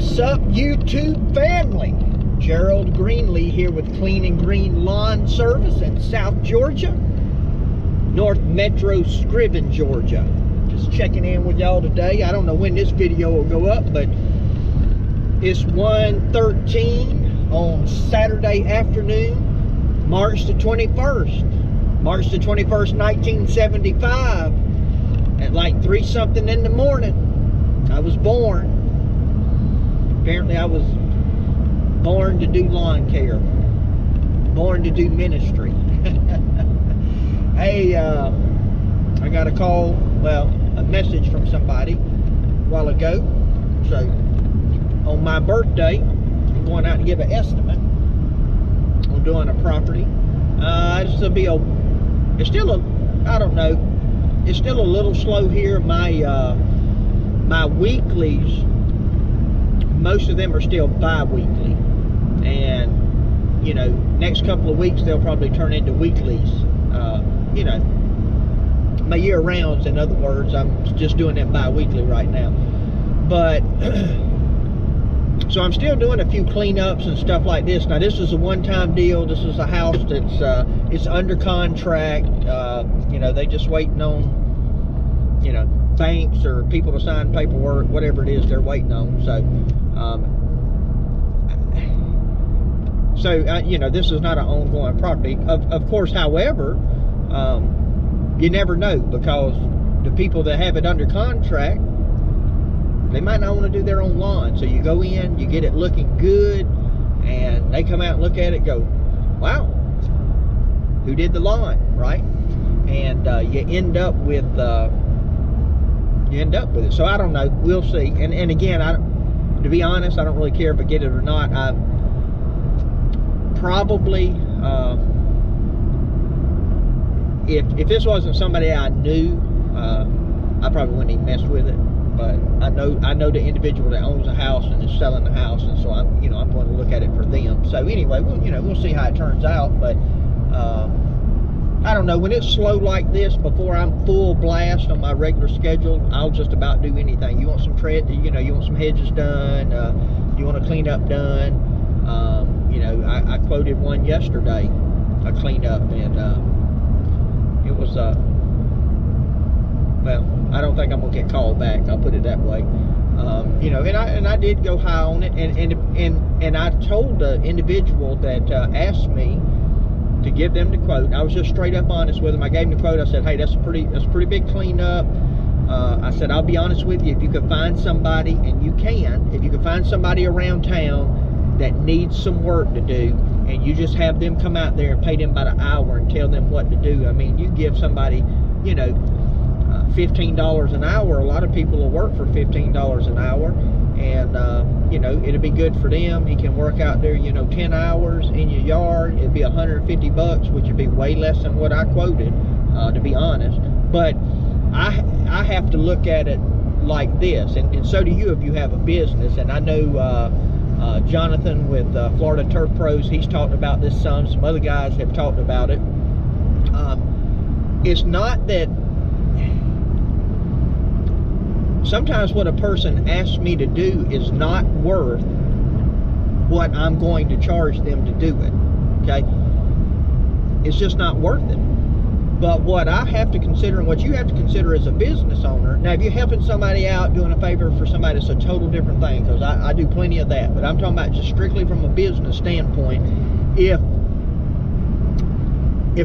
What's up, YouTube family? Gerald Greenlee here with Clean and Green Lawn Service in South Georgia, North Metro Scriven, Georgia. Just checking in with y'all today. I don't know when this video will go up, but it's 1:13 on Saturday afternoon, March the 21st. March the 21st, 1975, at like 3 something in the morning, I was born. Apparently I was born to do lawn care, born to do ministry. Hey, I got a call, well, a message from somebody a while ago. So on my birthday, I'm going out to give an estimate on doing a property. This will be it's still I don't know, it's still a little slow here. My weeklies, most of them are still bi-weekly, and you know, next couple of weeks they'll probably turn into weeklies. You know, my year rounds, in other words. I'm just doing them bi-weekly right now, but so I'm still doing a few cleanups and stuff like this. Now this is a one-time deal. This is a house that's it's under contract. You know, they just waiting on, you know, banks or people to sign paperwork, whatever it is they're waiting on. So you know, this is not an ongoing property, of course. However, you never know, because the people that have it under contract, they might not want to do their own lawn. So you go in, you get it looking good, and they come out and look at it, go, wow, who did the lawn, right? And you end up with it. So I don't know, we'll see. And again, to be honest, I don't really care if I get it or not. I probably, if this wasn't somebody I knew, I probably wouldn't even mess with it. But I know the individual that owns the house and is selling the house, and so I'm going to look at it for them. So anyway, we'll see how it turns out. But I don't know, when it's slow like this, before I'm full blast on my regular schedule, I'll just about do anything. You want some you want some hedges done, you want a cleanup done. You know, I quoted one yesterday, a cleanup, and it was well, I don't think I'm gonna get called back, I'll put it that way. You know, and I did go high on it, and I told the individual that asked me to give them the quote. I was just straight up honest with them. I gave them the quote. I said, hey, that's a pretty big cleanup. I said, I'll be honest with you, if you could find somebody, and you can, if you can find somebody around town that needs some work to do, and you just have them come out there and pay them by the hour and tell them what to do. I mean, you give somebody, you know, $15 an hour. A lot of people will work for $15 an hour, and you know, it'll be good for them. He can work out there, you know, 10 hours in your yard. It'd be $150, which would be way less than what I quoted, to be honest. But I have to look at it like this, and so do you if you have a business. And I know Jonathan with Florida Turf Pros, he's talked about this some other guys have talked about it. It's not that sometimes what a person asks me to do is not worth what I'm going to charge them to do it, okay? It's just not worth it. But what I have to consider, and what you have to consider as a business owner, now if you're helping somebody out, doing a favor for somebody, it's a total different thing, because I do plenty of that. But I'm talking about just strictly from a business standpoint. If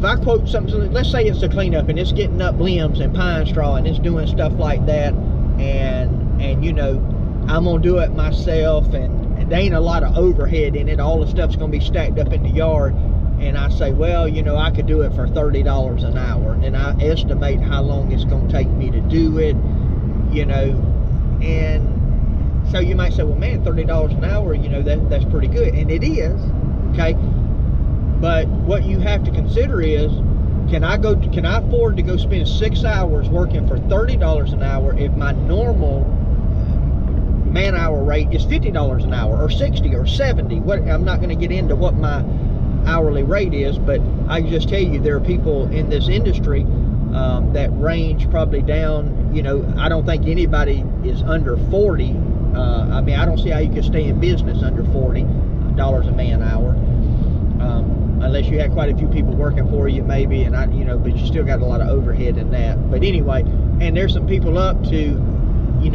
I quote something, let's say it's a cleanup and it's getting up limbs and pine straw and it's doing stuff like that, and you know, I'm gonna do it myself, and there ain't a lot of overhead in it, all the stuff's gonna be stacked up in the yard, and I say, well, you know, I could do it for $30 an hour, and then I estimate how long it's gonna take me to do it, you know. And so you might say, well, man, $30 an hour, you know, that's pretty good, and it is, okay. But what you have to consider is, can I afford to go spend 6 hours working for $30 an hour if my normal man-hour rate is $50 an hour, or 60 or 70? I'm not going to get into what my hourly rate is, but I can just tell you there are people in this industry that range probably down, you know, I don't think anybody is under 40 I mean, I don't see how you could stay in business under $40 a man hour, unless you had quite a few people working for you, maybe, and but you still got a lot of overhead in that. But anyway, and there's some people up to,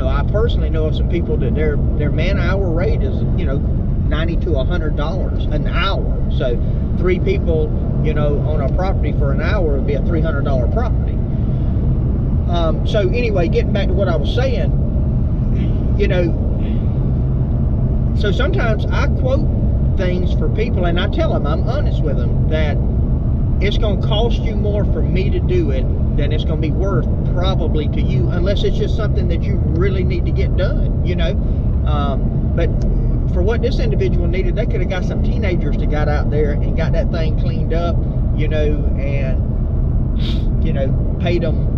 I personally know of some people that their man hour rate is, $90 to $100 an hour. So 3 people, on a property for an hour would be a $300 property. So anyway, getting back to what I was saying, so sometimes I quote things for people, and I tell them, I'm honest with them, that it's going to cost you more for me to do it than it's going to be worth probably to you, unless it's just something that you really need to get done, but for what this individual needed, they could have got some teenagers that got out there and got that thing cleaned up, and paid them,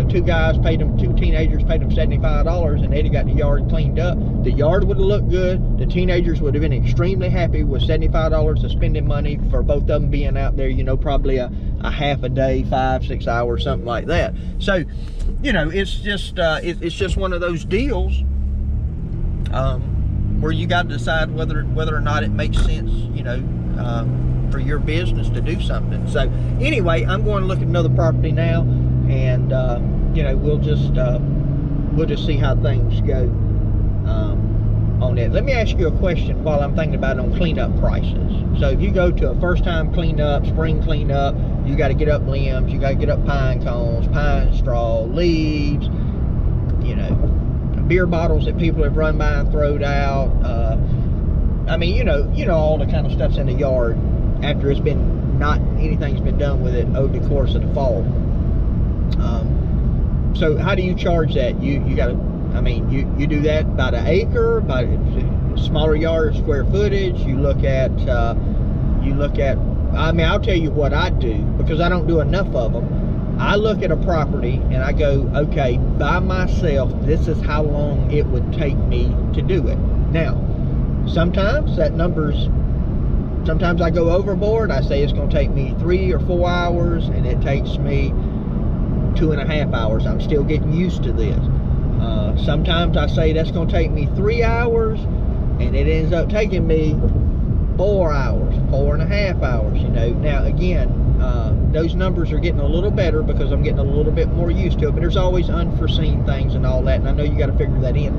2 guys paid them, 2 teenagers paid them $75, and they'd have got the yard cleaned up. The yard would have looked good. The teenagers would have been extremely happy with $75 of spending money for both of them being out there, probably a half a day, 5-6 hours, something like that. So, it's just one of those deals where you got to decide whether or not it makes sense, for your business to do something. So anyway, I'm going to look at another property now, and we'll just see how things go on it. Let me ask you a question while I'm thinking about it on cleanup prices. So if you go to a first-time cleanup, spring cleanup, you got to get up limbs, you got to get up pine cones, pine straw, leaves, beer bottles that people have run by and thrown out. I mean, all the kind of stuff's in the yard after it's been anything's been done with it over the course of the fall. So how do you charge that? You got to, you do that by the acre, by smaller yard, square footage. You look at, I'll tell you what I do, because I don't do enough of them. I look at a property and I go, okay, by myself, this is how long it would take me to do it. Now, sometimes I go overboard. I say it's going to take me 3 or 4 hours, and it takes me 2.5 hours. I'm still getting used to this. Sometimes I say that's going to take me 3 hours, and it ends up taking me 4 hours, 4.5 hours, Now, again, those numbers are getting a little better because I'm getting a little bit more used to it, but there's always unforeseen things and all that, and I know you got to figure that in.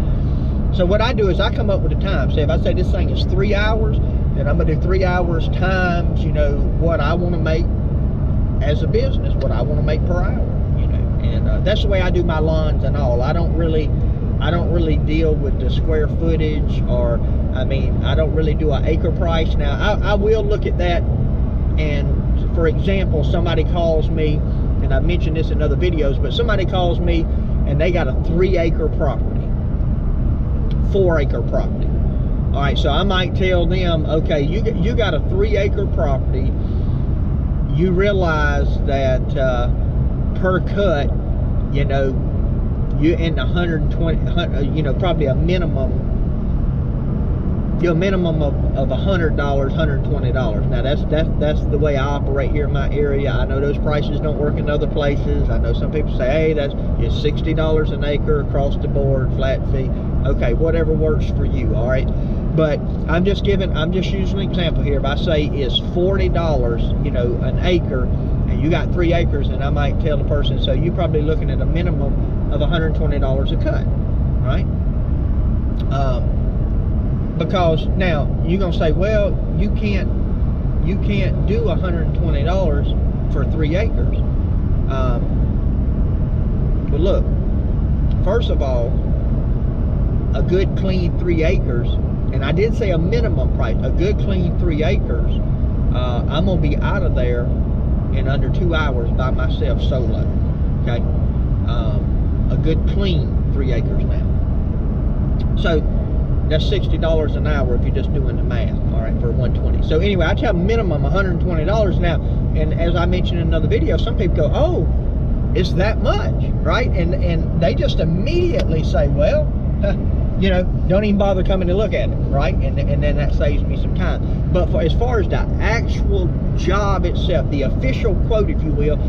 So what I do is I come up with a time. Say if I say this thing is 3 hours, then I'm going to do 3 hours times, what I want to make as a business, what I want to make per hour, and that's the way I do my lawns and all. I don't really deal with the square footage, or I don't really do an acre price. Now I will look at that, and for example, somebody calls me, and I've mentioned this in other videos, but somebody calls me and they got a 3-acre property, 4-acre property. All right, so I might tell them, okay, you got a 3-acre property. You realize that per cut, you're in the 120, probably a minimum of $100, $120. Now that's the way I operate here in my area. I know those prices don't work in other places. I know some people say, hey, it's $60 an acre across the board, flat fee. Okay, whatever works for you, all right? But I'm just using an example here. If I say it's $40, an acre, and you got 3 acres, and I might tell the person, so you're probably looking at a minimum of $120 a cut, right? Because now you're gonna say, well, you can't do $120 for 3 acres. Well, look, first of all, a good clean 3 acres, and I did say a minimum price, a good clean 3 acres, I'm gonna be out of there in under 2 hours by myself solo. Okay, a good clean 3 acres now. So that's $60 an hour if you're just doing the math, all right, for 120. So anyway, I tell minimum $120 now, and as I mentioned in another video, some people go, oh, it's that much, right? And they just immediately say, well, don't even bother coming to look at it, right? And then that saves me some time. But as far as the actual job itself, the official quote, if you will,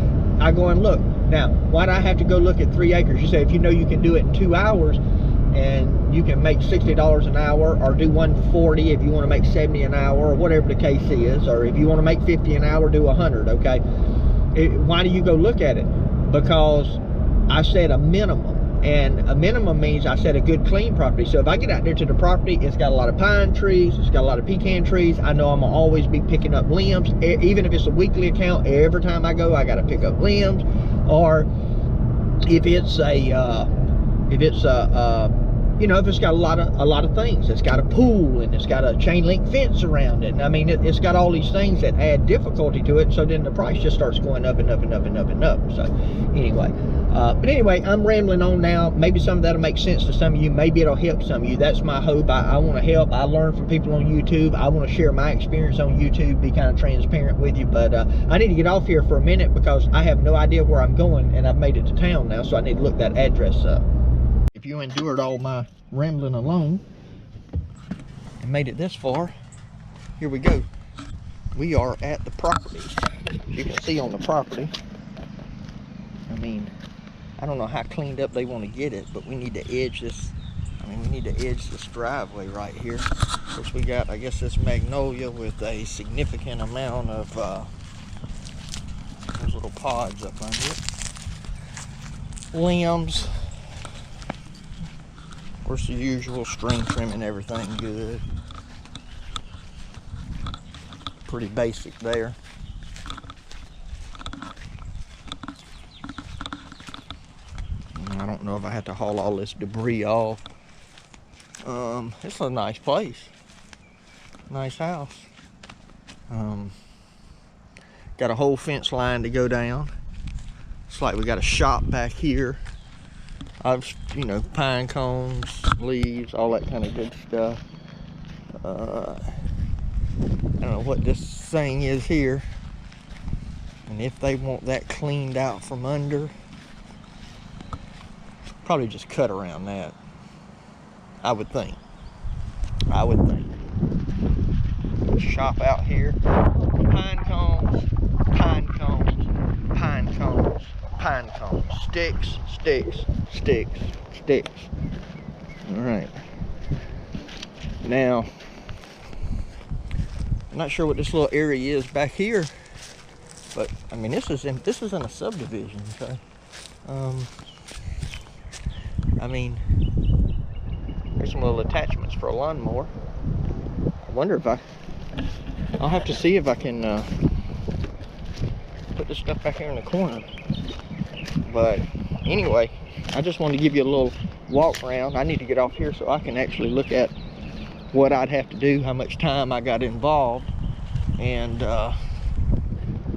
I go and look. Now, why do I have to go look at 3 acres? You say if you know you can do it in 2 hours, and you can make $60 an hour, or do 140 if you want to make 70 an hour, or whatever the case is, or if you want to make 50 an hour, do 100. Okay, why do you go look at it? Because I said a minimum, and a minimum means I said a good clean property. So if I get out there to the property, it's got a lot of pine trees, it's got a lot of pecan trees, I know I'm gonna always be picking up limbs. Even if it's a weekly account, every time I go I got to pick up limbs. Or if it's a you know, if it's got a lot of things, it's got a pool and it's got a chain link fence around it, and I mean it's got all these things that add difficulty to it, so then the price just starts going up and up and up and up and up. So anyway, but anyway, I'm rambling on now. Maybe some of that'll make sense to some of you, maybe it'll help some of you. That's my hope. I want to help. I learn from people on YouTube. I want to share my experience on YouTube, be kind of transparent with you. But I need to get off here for a minute because I have no idea where I'm going, and I've made it to town now, so I need to look that address up. If you endured all my rambling alone and made it this far, here we go. We are at the property. You can see on the property, I mean, I don't know how cleaned up they want to get it, but we need to edge this. I mean, we need to edge this driveway right here. Of course, we got, I guess, this magnolia with a significant amount of those little pods up under it. Limbs. Of course, the usual string trimming, everything good. Pretty basic there. I don't know if I had to haul all this debris off. It's a nice place. Nice house. Got a whole fence line to go down. It's like we got a shop back here. You know, pine cones, leaves, all that kind of good stuff. I don't know what this thing is here, and if they want that cleaned out from under, probably just cut around that. I would think. Shop out here. Pine cones, pine cones, pine cones, pine cones. Sticks, sticks, sticks, sticks. All right. Now, I'm not sure what this little area is back here, but I mean this is in a subdivision. Okay. I mean, there's some little attachments for a lawnmower. I wonder if I'll have to see if I can put this stuff back here in the corner. But anyway, I just wanted to give you a little walk around. I need to get off here so I can actually look at what I'd have to do, how much time I got involved, and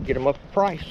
get them up the price.